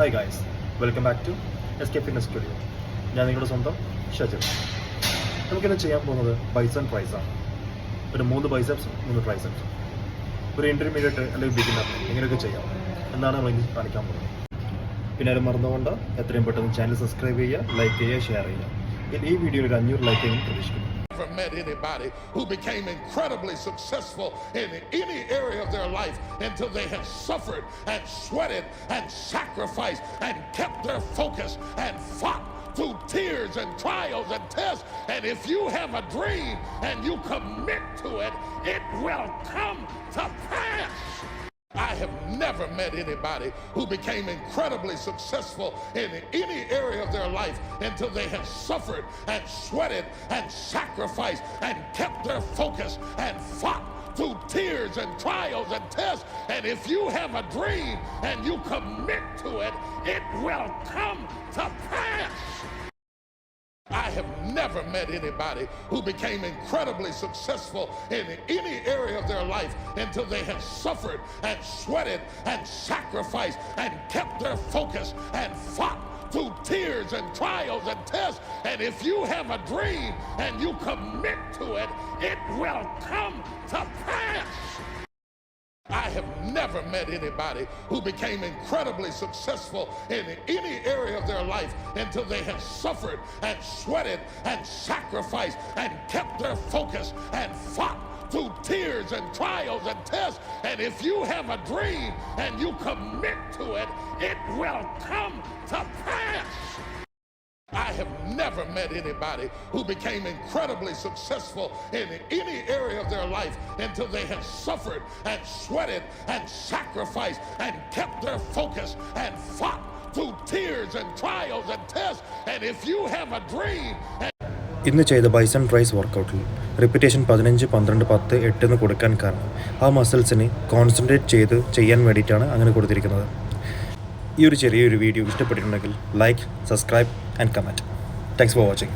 Hi guys, welcome back to SK fitness studio. ഞാൻ നിങ്ങളുടെ സ്വന്തം ഷജൽ. നമുക്കിന്ന് ചെയ്യാൻ പോകുന്നത് ബൈസൺ ട്രൈസാണ്. ഒരു 3 ബൈസെപ്സും 3 ട്രൈസെപ്സും. ഒരു ഇൻ്റർമീഡിയറ്റ് അല്ലെങ്കിൽ ബിഗിനർ എങ്ങനെയൊക്കെ ചെയ്യാം എന്നാണ് നമ്മൾ ഇനി കാണിക്കാൻ പോകുന്നത്. പിന്നെ അത് മറന്നുകൊണ്ട് എത്രയും പെട്ടെന്ന് ചാനൽ സബ്സ്ക്രൈബ് ചെയ്യുക, ലൈക്ക് ചെയ്യുക, ഷെയർ ചെയ്യുക. ഈ വീഡിയോയിൽ ഒരു 500 ലൈക്കെങ്കിലും പ്രതീക്ഷിക്കുന്നു. Never met anybody who became incredibly successful in any area of their life until they had suffered and sweated and sacrificed and kept their focus and fought through tears and trials and tests. And if you have a dream and you commit to it, it will come to pass. I have never met anybody who became incredibly successful in any area of their life until they had suffered and sweated and sacrificed and kept their focus and fought through tears and trials and tests. And if you have a dream and you commit to it, it will come to pass. I have never met anybody who became incredibly successful in any area of their life until they had suffered and sweated and sacrificed and kept their focus and fought through tears and trials and tests. And if you have a dream and you commit to it, it will come to pass. I have never met anybody who became incredibly successful in any area of their life until they had suffered and sweated and sacrificed and kept their focus and fought through tears and trials and tests. And if you have a dream and you commit to it, it will come to pass. I have never met anybody who became incredibly successful in any area of their life until they had suffered and sweated and sacrificed and kept their focus and fought through tears and trials and tests. And if you have a dream ഇന്ന് ചെയ്ത bison tries വർക്കൗട്ടിൽ repetition 15, 12, 10, 8 എന്ന് കൊടുക്കാൻ കാരണം ആ മസിൽസിനെ concentrate ചെയ്ത് ചെയ്യാൻ വേണ്ടിയിട്ടാണ് അങ്ങനെ കൊടുത്തിരിക്കുന്നത്. ഈ ഒരു ചെറിയൊരു വീഡിയോ ഇഷ്ടപ്പെട്ടിട്ടുണ്ടെങ്കിൽ like, subscribe and comment. Thanks for watching.